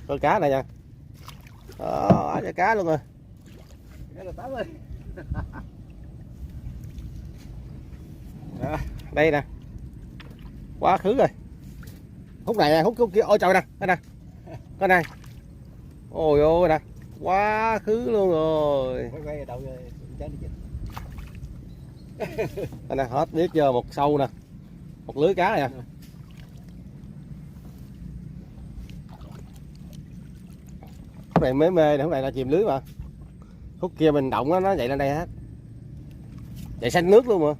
Con cá này nha. Đó, cho cá luôn rồi. Cái là táo ơi. Đây nè. Quá khứ rồi. Hút này nè, hút kia. Ôi trời nè, đây nè. Cái này. Ôi ôi nè. Quá khứ luôn rồi. Quay đầu trái đi chết. Đây nè, hết biết giờ một sâu nè. Một lưới cá này nè. Khúc này mới mê nè, khúc này là chìm lưới mà. Khúc kia mình động nó chạy lên đây hết. Chạy xanh nước luôn mà.